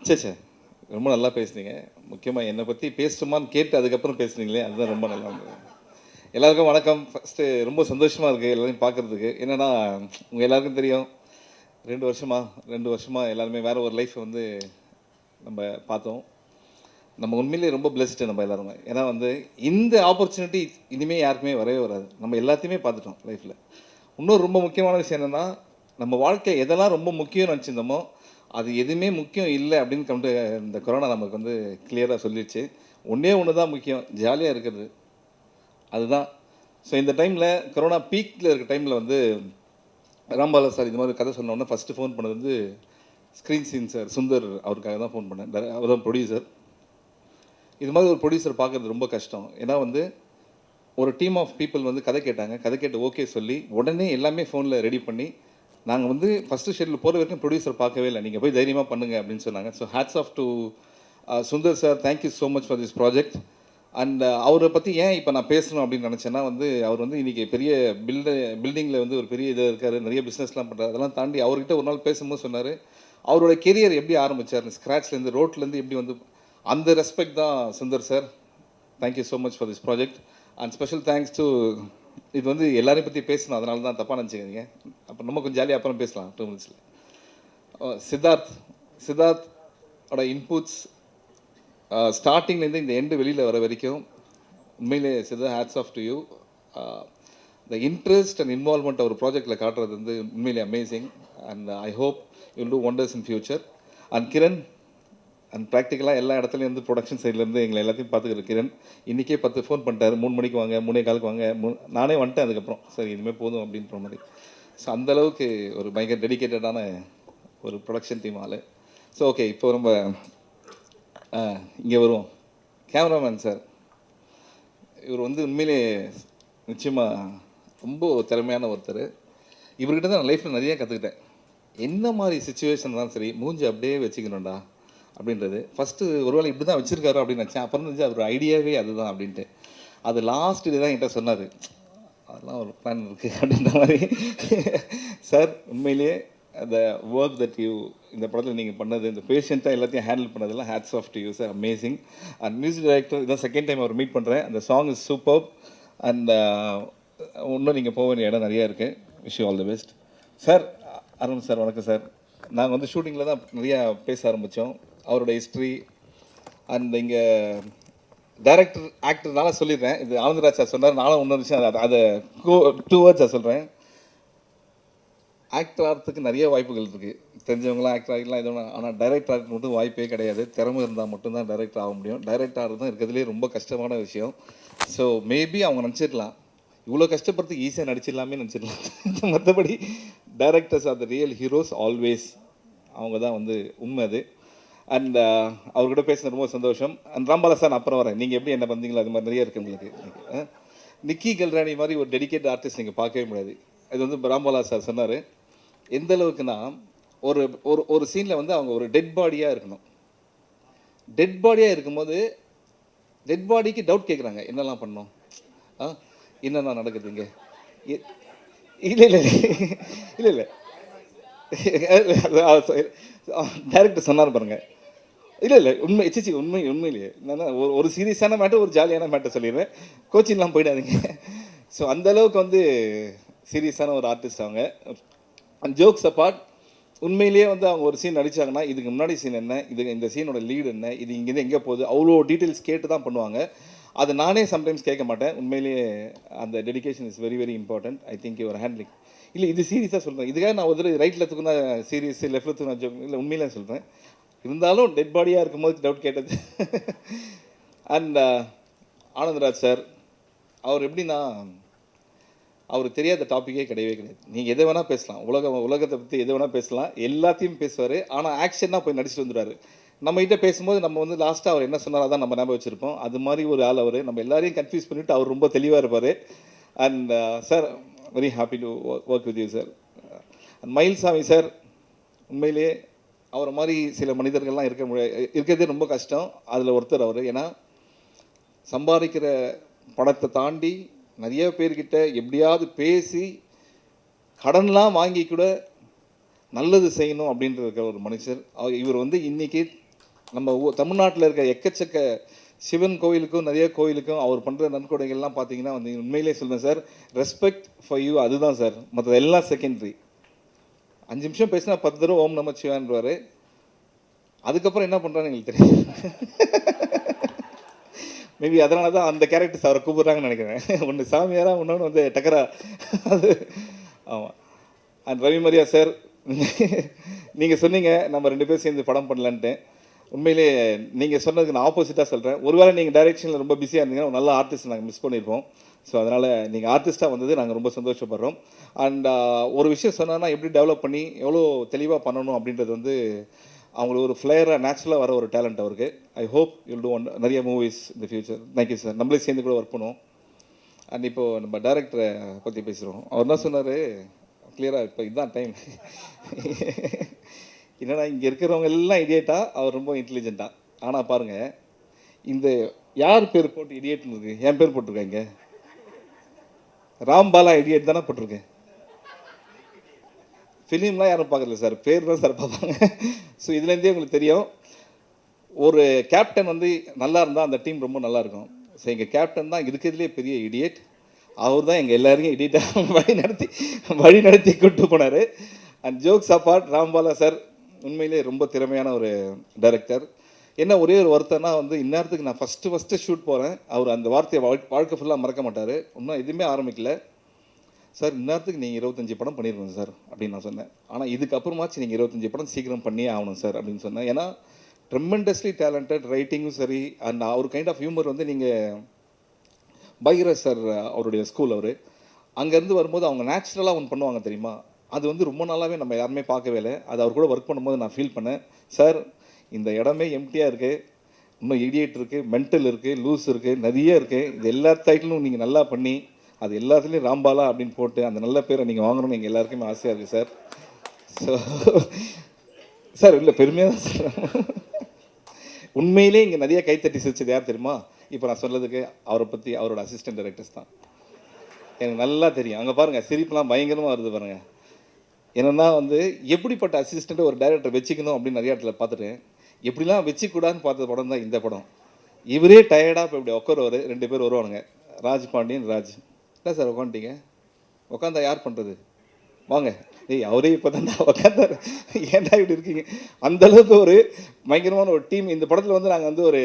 சே சே ரொம்ப நல்லா பேசுனீங்க. முக்கியமாக என்னை பற்றி பேசணுமான்னு கேட்டு அதுக்கப்புறம் பேசுனீங்களே, அதுதான் ரொம்ப நல்லா இருந்தது. எல்லாருக்கும் வணக்கம். ஃபஸ்ட்டு ரொம்ப சந்தோஷமாக இருக்குது எல்லாரையும் பார்க்குறதுக்கு. என்னென்னா, உங்கள் எல்லாருக்கும் தெரியும் 2 வருஷமாக எல்லாருமே வேறு ஒரு லைஃப் வந்து நம்ம பார்த்தோம். நம்ம உண்மையிலேயே ரொம்ப பிளெஸ்டு நம்ம எல்லாருமே. ஏன்னா வந்து இந்த ஆப்பர்ச்சுனிட்டி இனிமேல் யாருக்குமே வரவே வராது. நம்ம எல்லாத்தையுமே பார்த்துட்டோம் லைஃப்பில். இன்னொரு ரொம்ப முக்கியமான விஷயம் என்னென்னா, நம்ம வாழ்க்கை எதெல்லாம் ரொம்ப முக்கியம்னு நினச்சிருந்தோமோ அது எதுவுமே முக்கியம் இல்லை அப்படின்னு இந்த கொரோனா நமக்கு வந்து கிளியராக சொல்லிடுச்சு. ஒன்றே ஒன்று தான் முக்கியம், ஜாலியாக இருக்கிறது. அதுதான். ஸோ இந்த டைமில் கொரோனா பீக்கில் இருக்க டைமில் வந்து ராம்பாலா சார் இது மாதிரி கதை சொன்னோன்னே ஃபஸ்ட்டு ஃபோன் பண்ணது வந்து ஸ்க்ரீன் சீன் சார் சுந்தர் அவருக்காக தான் ஃபோன் பண்ணேன். அவர் தான் ப்ரொடியூசர். இது மாதிரி ஒரு ப்ரொடியூசர் பார்க்குறது ரொம்ப கஷ்டம். ஏன்னா வந்து ஒரு டீம் ஆஃப் பீப்புள் வந்து கதை கேட்டாங்க. கதை கேட்டு ஓகே சொல்லி உடனே எல்லாமே ஃபோனில் ரெடி பண்ணி நாங்கள் வந்து ஃபஸ்ட்டு ஷெட்யூல் போகிற வரைக்கும் ப்ரொடியூசர் பார்க்கவே இல்லை. நீங்கள் போய் தைரியமாக பண்ணுங்கள் அப்படின்னு சொன்னாங்க. So hats off to Sundar sir, thank you so much for this project. And அவரை பற்றி ஏன் இப்போ நான் பேசணும் அப்படின்னு நினச்சேன்னா வந்து அவர் வந்து இன்றைக்கி பெரிய பில்டிங்கில் வந்து ஒரு பெரிய இதாக இருக்கார், நிறைய பிஸ்னஸ்லாம் பண்ணுறாரு. அதெல்லாம் தாண்டி அவர்கிட்ட ஒரு நாள் பேசும்போது சொன்னார் அவரோட கெரியர் எப்படி ஆரம்பித்தார், ஸ்க்ராட்ச்லேருந்து ரோட்லேருந்து எப்படி வந்து அந்த ரெஸ்பெக்ட் தான் Sundar sir. Thank you so much for this project. And special thanks to இது வந்து எல்லாரையும் பற்றி பேசணும், அதனால தான் தப்பாக நினச்சிக்கிறீங்க. அப்புறம் நம்ம கொஞ்சம் ஜாலியாக அப்புறம் பேசலாம் 2 மினிட்ஸில். சித்தார்த்தோட இன்புட்ஸ் ஸ்டார்டிங்லேருந்து இந்த எண்டு வெளியில் வர வரைக்கும் உண்மையிலே Siddharth, hats off to you. The interest and involvement ஒரு ப்ராஜெக்டில் காட்டுறது வந்து உண்மையிலே amazing. And I hope you do wonders in future. And Kiran and ப்ராக்டிக்கலாக எல்லா இடத்துலையும் வந்து ப்ரொடக்ஷன் சைட்லேருந்து எங்களை எல்லாத்தையும் பார்த்துக்கிற கிரண் இன்றைக்கே 10 ஃபோன் பண்ணிட்டார். 3 மணிக்கு வாங்க, 3:15 வாங்க. நானே வந்துட்டேன் அதுக்கப்புறம். சரி இனிமேல் போதும் அப்படின்ற மாதிரி. ஸோ அந்தளவுக்கு ஒரு பயங்கர டெடிக்கேட்டடான ஒரு ப்ரொடக்ஷன் டீம் ஆள். ஸோ ஓகே, இப்போ நம்ம இங்கே வருவோம். கேமராமேன் சார், இவர் வந்து உண்மையிலே நிச்சயமாக ரொம்ப திறமையான ஒருத்தர். இவர்கிட்ட தான் நான் லைஃப்பில் நிறைய கற்றுக்கிட்டேன். என்ன மாதிரி சுச்சுவேஷன் தான் சரி மூஞ்சி அப்படியே வச்சுக்கணும்டா அப்படின்றது. ஃபஸ்ட்டு ஒருவேளை இப்படி தான் வச்சுருக்காரு அப்படின்னு நினச்சேன். அப்புறம் இருந்துச்சு அவர் ஐடியாவே அதுதான் அப்படின்ட்டு. அது லாஸ்ட் இது தான் என்கிட்ட சொன்னார், அதெல்லாம் ஒரு பிளான் இருக்குது அப்படின்ற மாதிரி. சார் உண்மையிலேயே அந்த ஒர்க் தட் யூ இந்த படத்தில் நீங்கள் பண்ணது, இந்த பேஷண்ட்டாக எல்லாத்தையும் ஹேண்டில் பண்ணதெல்லாம் hats off to you sir, amazing. And music director இதான் செகண்ட் டைம் அவர் மீட் பண்ணுறேன். அந்த சாங் இஸ் சூப்பர். அண்ட் இன்னும் நீங்கள் போக வேண்டிய இடம் நிறையா இருக்குது. Wish you all the best. Sir Arun sir, வணக்கம் சார். நாங்கள் வந்து ஷூட்டிங்கில் தான் நிறையா பேச ஆரம்பித்தோம். அவரோட ஹிஸ்ட்ரி அண்ட் இங்கே டைரக்டர் ஆக்டர்னால சொல்லிடுறேன். இது ஆனந்தராஜ் சார் சொன்னார், நானும் இன்னொரு விஷயம் அதை 2 வேர்ட்ஸாக சொல்கிறேன். ஆக்டர் ஆகிறதுக்கு நிறைய வாய்ப்புகள் இருக்குது. தெரிஞ்சவங்களாம் ஆக்டர் ஆகிடலாம் எதுவும். ஆனால் டைரக்டர் ஆகிறது மட்டும் வாய்ப்பே கிடையாது. திறமை இருந்தால் மட்டும்தான் டைரக்டர் ஆக முடியும். டைரக்டர் ஆகிறது தான் இருக்கிறதுலே ரொம்ப கஷ்டமான விஷயம். ஸோ மேபி அவங்க நினச்சிடலாம் இவ்வளோ கஷ்டப்படுறதுக்கு ஈஸியாக நடிச்சிடலாமே நினச்சிடலாம். மற்றபடி directors R the real heroes always. அவங்க தான் வந்து உண்மை அது. அண்ட் அவர்கிட்ட பேசின ரொம்ப சந்தோஷம். அண்ட் ராம்பாலா சார், நான் அப்புறம் வரேன். நீங்கள் எப்படி என்ன பண்ணீங்களோ அது மாதிரி நிறைய இருக்குது உங்களுக்கு. நிக்கி கல்ராணி மாதிரி ஒரு டெடிக்கேட் ஆர்டிஸ்ட் நீங்கள் பார்க்கவே முடியாது. இது வந்து ராம்பாலா சார் சொன்னார். எந்த அளவுக்குன்னா ஒரு ஒரு ஒரு சீனில் வந்து அவங்க ஒரு டெட் பாடியாக இருக்கணும். டெட் பாடியாக இருக்கும்போது டெட் பாடிக்கு டவுட் கேட்குறாங்க, என்னெல்லாம் பண்ணோம், என்னென்ன நடக்குது இங்கே. இல்லை இல்லை இல்லை இல்லை டைரக்டர் சொன்னார் பாருங்க. இல்லை இல்லை உண்மை உண்மையிலேயே என்னன்னா ஒரு சீரியஸான மேட்டர், ஒரு ஜாலியான மேட்டர் சொல்லிடுறேன். கோச்சிங்லாம் போயிடாதீங்க. ஸோ அந்தளவுக்கு வந்து சீரியஸான ஒரு ஆர்டிஸ்ட் அவங்க. ஜோக்ஸ் அப்பார்ட், உண்மையிலேயே வந்து அவங்க ஒரு சீன் நடித்தாங்கன்னா இதுக்கு முன்னாடி சீன் என்ன, இந்த சீனோட லீடு என்ன, இது இங்கேருந்து எங்கே போகுது, அவ்வளோ டீட்டெயில்ஸ் கேட்டு தான் பண்ணுவாங்க. அது நானே சம்டைம்ஸ் கேட்க மாட்டேன். உண்மையிலேயே அந்த dedication is very very important. I think your handling. இல்லை இது சீரியஸாக சொல்கிறேன். இதுக்காக நான் ஒரு ரைட்டில் தூக்குனா சீரியஸ், லெஃப்ட்டில் தூக்குனா ஜோக் இல்லை, உண்மையிலே சொல்கிறேன். இருந்தாலும் டெட் பாடியாக இருக்கும்போது டவுட் கேட்டது. அண்ட் ஆனந்தராஜ் சார், அவர் எப்படின்னா அவர் தெரியாத டாப்பிக்கே கிடையவே கிடையாது. நீங்கள் எதை வேணால் பேசலாம், உலகத்தை பற்றி எதை வேணால் பேசலாம், எல்லாத்தையும் பேசுவார். ஆனால் ஆக்ஷனாக போய் நடிச்சுட்டு வந்துடுவார். நம்மகிட்ட பேசும்போது நம்ம வந்து லாஸ்ட்டாக அவர் என்ன சொன்னாரோ தான் நம்ம ஞாபகம் வச்சுருப்போம். அது மாதிரி ஒரு ஆள் அவர். நம்ம எல்லாரையும் கன்ஃபியூஸ் பண்ணிவிட்டு அவர் ரொம்ப தெளிவாக இருப்பார். And sir, very happy to work with you sir. And Mayilsamy sir, உண்மையிலே அவரை மாதிரி சில மனிதர்கள்லாம் இருக்கிறதே ரொம்ப கஷ்டம். அதில் ஒருத்தர் அவர். ஏன்னா சம்பாதிக்கிற பணத்தை தாண்டி நிறைய பேர்கிட்ட எப்படியாவது பேசி கடன்லாம் வாங்கி கூட நல்லது செய்யணும் அப்படின்ற ஒரு மனுஷர். இவர் வந்து இன்றைக்கி நம்ம தமிழ்நாட்டில் இருக்க எக்கச்சக்க சிவன் கோயிலுக்கும் நிறைய கோயிலுக்கும் அவர் பண்ணுற நன்கொடைகள்லாம் பார்த்தீங்கன்னா வந்து உண்மையிலே சொல்லுவேன் சார், ரெஸ்பெக்ட் ஃபார் யூ அதுதான் சார், மற்ற எல்லாம் செகண்டரி. 5 நிமிஷம் பேசினா 10 தடவை ஓம் நம சிவான்றாரு. அதுக்கப்புறம் என்ன பண்ணுறான்னு எங்களுக்கு தெரியும். மேபி அதனால தான் அந்த கேரக்டர்ஸ் அவரை கூப்பிட்றாங்கன்னு நினைக்கிறேன். ஒன்று சாமியாரா, இன்னொன்று வந்து டக்கரா. அது ஆமாம். அண்ட் ரவி மரியா சார், நீங்கள் சொன்னீங்க நம்ம 2 பேரும் சேர்ந்து படம் பண்ணலான்ட்டு. உண்மையிலே நீங்கள் சொன்னதுக்கு நான் ஆப்போசிட்டாக சொல்கிறேன். ஒருவேளை நீங்கள் டைரெக்ஷனில் ரொம்ப பிஸியாக இருந்தீங்கன்னா ஒரு நல்ல ஆர்டிஸ்ட் நாங்கள் மிஸ் பண்ணியிருப்போம். ஸோ அதனால் நீங்கள் ஆர்டிஸ்ட்டாக வந்தது நாங்கள் ரொம்ப சந்தோஷப்படுறோம். அண்ட் ஒரு விஷயம் சொன்னோன்னா எப்படி டெவலப் பண்ணி எவ்வளோ தெளிவாக பண்ணணும் அப்படின்றது வந்து அவங்களுக்கு ஒரு ஃப்ளேயராக நேச்சுரலாக வர ஒரு டேலண்ட் அவருக்கு. ஐ ஹோப் யூல் டூ நிறைய மூவிஸ் இந்த ஃபியூச்சர். Thank you sir. நம்மளே சேர்ந்து கூட ஒர்க் பண்ணுவோம். அண்ட் இப்போது நம்ம டேரக்டரை பற்றி பேசுகிறோம். அவர் என்ன சொன்னார் கிளியராக, இப்போ இதுதான் டைம். என்னன்னா இங்கே இருக்கிறவங்க எல்லாம் இடியேட்டா, அவர் ரொம்ப இன்டெலிஜென்ட்டா. ஆனால் பாருங்கள், இந்த யார் பேர் போட்டு இடியேட்னு இருக்கு? என் பேர் போட்டிருக்காங்க. ராம்பாலா இடியேட் தானே போட்டிருக்கேன். ஃபிலிம்லாம் யாரும் பார்க்கல சார், பேர் தான் சார் பார்ப்பாங்க. ஸோ இதுலேருந்தே உங்களுக்கு தெரியும், ஒரு கேப்டன் வந்து நல்லா இருந்தால் அந்த டீம் ரொம்ப நல்லா இருக்கும். ஸோ எங்கள் கேப்டன் தான் இருக்கிறதுலே பெரிய இடியேட். அவர் தான் எங்கள் எல்லாரையும் இடியேட்டாக வழி நடத்தி கூப்பிட்டு போனார். And jokes apart, Rambala sir உண்மையிலே ரொம்ப திறமையான ஒரு டைரக்டர். என்ன ஒரே ஒரு வருத்தம்னா வந்து இந்நேரத்துக்கு நான் ஃபஸ்ட்டு ஷூட் போகிறேன். அவர் அந்த வார்த்தையை வாழ்க்கை ஃபுல்லாக மறக்க மாட்டார். இன்னும் எதுவுமே ஆரம்பிக்கல சார், இந்நேரத்துக்கு நீங்கள் 25 படம் பண்ணியிருக்கணும் சார் அப்படின்னு நான் சொன்னேன். ஆனால் இதுக்கப்புறமாச்சு நீங்கள் 25 படம் சீக்கிரம் பண்ணியே ஆகணும் சார் அப்படின்னு சொன்னேன். ஏன்னா ட்ரெமெண்டஸ்லி டேலண்டட், ரைட்டிங்கும் சரி, அண்ட் அவர் கைண்ட் ஆஃப் ஹியூமர் வந்து நீங்கள் பைரஸ் சார் அவருடைய ஸ்கூல் அவர் அங்கேருந்து வரும்போது அவங்க நேச்சுரலாக ஒன்று பண்ணுவாங்க தெரியுமா, அது வந்து ரொம்ப நாளாகவே நம்ம யாருமே பார்க்கவே இல்லை. அது அவர் கூட ஒர்க் பண்ணும்போது நான் ஃபீல் பண்ணேன். சார் இந்த இடமே எம்டியாக இருக்குது, இன்னும் இடியேட் இருக்குது, மென்டல் இருக்குது, லூஸ் இருக்குது, நிறைய இருக்குது. இது எல்லா டைட்டிலும் நீங்கள் நல்லா பண்ணி அது எல்லாத்துலேயும் ராம்பாலா அப்படின்னு போட்டு அந்த நல்ல பேரை நீங்கள் வாங்கணும்னு எங்கள் எல்லாருக்குமே ஆசையாக இருக்குது சார். ஸோ சார் இல்லை பெருமையாக தான் சார். உண்மையிலே இங்கே நிறைய கைத்தட்டி சிரிச்சது யார் தெரியுமா? இப்போ நான் சொல்கிறதுக்கு அவரை பற்றி அவரோட அசிஸ்டன்ட் டைரக்டர்ஸ் தான். எனக்கு நல்லா தெரியும். அங்கே பாருங்கள் சிரிப்புலாம் பயங்கரமாக வருது பாருங்கள். என்னென்னா வந்து எப்படிப்பட்ட அசிஸ்டண்ட்டை ஒரு டைரக்டர் வச்சுக்கணும் அப்படின்னு நிறைய இடத்துல பார்த்துட்டேன். எப்படிலாம் வச்சுக்கூடாதுன்னு பார்த்த படம் தான் இந்த படம். இவரே டயர்டாக இப்போ இப்படி உட்காருவார், 2 பேர் வருவானுங்க, ராஜ் பாண்டியன் ராஜ். இல்லை சார் உட்காந்துட்டீங்க, உட்காந்தா யார் பண்ணுறது வாங்க, ஏய் அவரே இப்போ தான் உட்காந்தார், ஏன்டா இப்படி இருக்கீங்க. அந்தளவுக்கு ஒரு பயங்கரமான ஒரு டீம் இந்த படத்தில் வந்து நாங்கள் வந்து ஒரு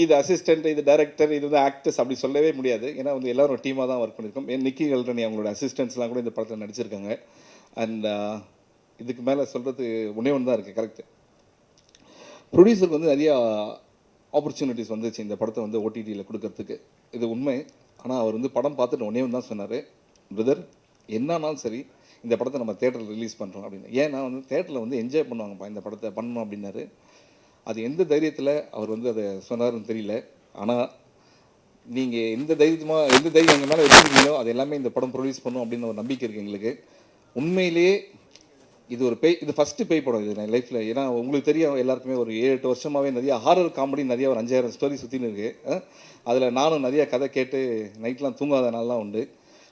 இது அசிஸ்டண்ட், இது டைரக்டர், இது வந்து ஆக்டர்ஸ் அப்படி சொல்லவே முடியாது. ஏன்னா வந்து எல்லோரும் ஒரு டீமாக தான் ஒர்க் பண்ணியிருக்கோம். நிக்கி கல்ரணி அவங்களோட அசிஸ்டன்ட்ஸ்லாம் கூட இந்த படத்தில் நடிச்சிருக்காங்க. அண்ட் இதுக்கு மேலே சொல்கிறது ஒன்றே ஒன்று தான் இருக்குது. கரெக்டு, ப்ரொடியூசருக்கு வந்து நிறையா ஆப்பர்ச்சுனிட்டிஸ் வந்துச்சு இந்த படத்தை வந்து ஓடிடியில் கொடுக்கறதுக்கு. இது உண்மை. ஆனால் அவர் வந்து படம் பார்த்துட்டு ஒன்றே ஒன்று தான் சொன்னார், பிரதர் என்னன்னாலும் சரி இந்த படத்தை நம்ம தேட்டரில் ரிலீஸ் பண்ணுறோம் அப்படின்னு. ஏன்னா வந்து தேட்டரில் வந்து என்ஜாய் பண்ணுவாங்கப்பா இந்த படத்தை பண்ணணும் அப்படின்னாரு. அது எந்த தைரியத்தில் அவர் வந்து அதை சொன்னார்னு தெரியல. ஆனால் நீங்கள் எந்த தைரியம் எங்கள் மேலே வச்சுருக்கீங்களோ அது எல்லாமே இந்த படம் ப்ரொடியூஸ் பண்ணும் அப்படின்னு ஒரு நம்பிக்கை இருக்குது எங்களுக்கு. உண்மையிலேயே இது ஒரு இது ஃபஸ்ட்டு பேய் படம் இது என் லைஃப்பில். ஏன்னா உங்களுக்கு தெரியும் எல்லாருக்குமே ஒரு 7-8 வருஷமாகவே நிறைய ஹாரர் காமெடி நிறைய ஒரு 5000 ஸ்டோரி சுற்றின்னு இருக்குது. அதில் நானும் நிறைய கதை கேட்டு நைட்லாம் தூங்காத நாள்லாம் உண்டு.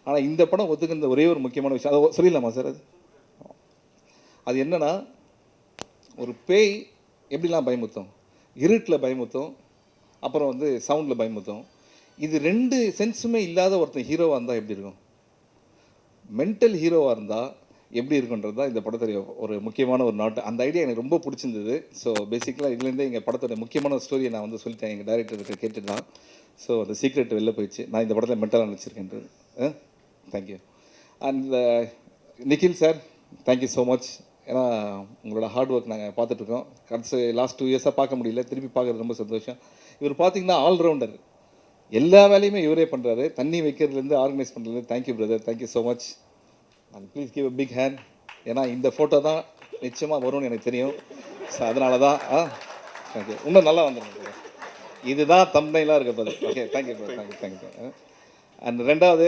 ஆனால் இந்த படம் ஒத்துக்கிற ஒரே ஒரு முக்கியமான விஷயம் அதை சொல்லிடலாமா சார்? அது என்னென்னா, ஒரு பேய் எப்படிலாம் பயமுறுத்தும், இருட்டில் பயமுறுத்தும், அப்புறம் வந்து சவுண்டில் பயமுறுத்தும். இது 2 சென்ஸுமே இல்லாத ஒருத்தன் ஹீரோவாக இருந்தால் எப்படி இருக்கும், மென்டல் ஹீரோவாக இருந்தால் எப்படி இருக்குன்றது தான் இந்த படத்துடைய ஒரு முக்கியமான ஒரு நாட்டு. அந்த ஐடியா எனக்கு ரொம்ப பிடிச்சிருந்தது. ஸோ பேசிக்கலாக இதுலேருந்தே எங்கள் படத்தோட முக்கியமான ஸ்டோரியை நான் வந்து சொல்லிட்டேன் எங்கள் டைரக்டர்கிட்ட கேட்டு தான். ஸோ அந்த சீக்ரெட் வெளில போயிடுச்சு, நான் இந்த படத்தில் மென்டலாக நினச்சிருக்கேன்றது. Thank you. And Nikhil sir, thank you so much. ஏன்னா உங்களோட ஹார்ட் ஒர்க் நாங்கள் பார்த்துட்ருக்கோம். லாஸ்ட் 2 இயர்ஸாக பார்க்க முடியல, திருப்பி பார்க்குறது ரொம்ப சந்தோஷம். இவர் பார்த்தீங்கன்னா ஆல்ரவுண்டர், எல்லா வேலையுமே இவரே பண்ணுறாரு, தண்ணி வைக்கிறதுலேருந்து ஆர்கனைஸ் பண்ணுறதுலேருந்து. Thank you brother, thank you so much. And please give a big hand. ஏன்னா இந்த ஃபோட்டோ தான் நிச்சயமாக வரும்னு எனக்கு தெரியும். ஸோ அதனால தான் தேங்க்யூ. இன்னும் நல்லா வந்துடுங்க. இதுதான் தம்ப்நெயிலாக இருக்க போது. Okay, thank you thank you. அண்ட் 2வது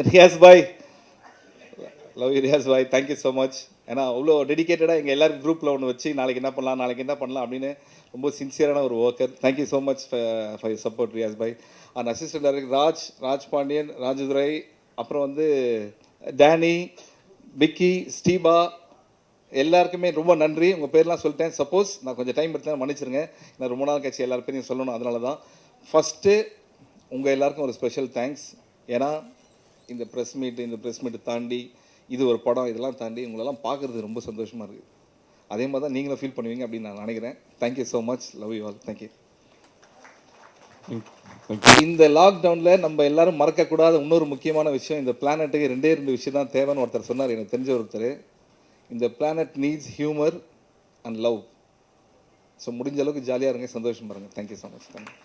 Riyaz bhai, love you Riyaz bhai, thank you so much. ஏன்னா அவ்வளோ டெடிக்கேட்டடாக எங்கள் எல்லாரும் குரூப்பில் ஒன்று வச்சு நாளைக்கு என்ன பண்ணலாம் அப்படின்னு ரொம்ப சின்சியரான ஒரு worker. Thank you so much for your support Riyaz bhai. And assistant director Raj Pandian, Rajadurai, அப்புறம் வந்து டேனி, விக்கி, ஸ்டீபா, எல்லாருக்குமே ரொம்ப நன்றி. உங்கள் பேர்லாம் சொல்லிட்டேன். சப்போஸ் நான் கொஞ்சம் டைம் எடுத்தேன் மன்னிச்சிருங்க. நான் ரொம்ப நாள் கழிச்சு எல்லார் பேரையும் சொல்லணும். அதனால தான் ஃபஸ்ட்டு உங்கள் எல்லாருக்கும் ஒரு ஸ்பெஷல் தேங்க்ஸ். ஏன்னா இந்த ப்ரெஸ் மீட்டு தாண்டி இது ஒரு படம், இதெல்லாம் தாண்டி உங்களெல்லாம் பார்க்குறது ரொம்ப சந்தோஷமாக இருக்குது. அதே மாதிரி தான் நீங்களும் ஃபீல் பண்ணுவீங்க அப்படின்னு நான் நினைக்கிறேன். Thank you so much. Love you all. Thank you. இந்த லாக்டவுனில் நம்ம எல்லாரும் மறக்கக்கூடாத இன்னொரு முக்கியமான விஷயம், இந்த பிளானட்டுக்கு 2 விஷயம் தான் தேவைன்னு ஒருத்தர் சொன்னார், எனக்கு தெரிஞ்ச ஒருத்தர். இந்த planet needs humour and love. So முடிஞ்ச அளவுக்கு ஜாலியாக இருங்க, சந்தோஷமாக இருங்க. Thank you so much. தேங்க்யூ.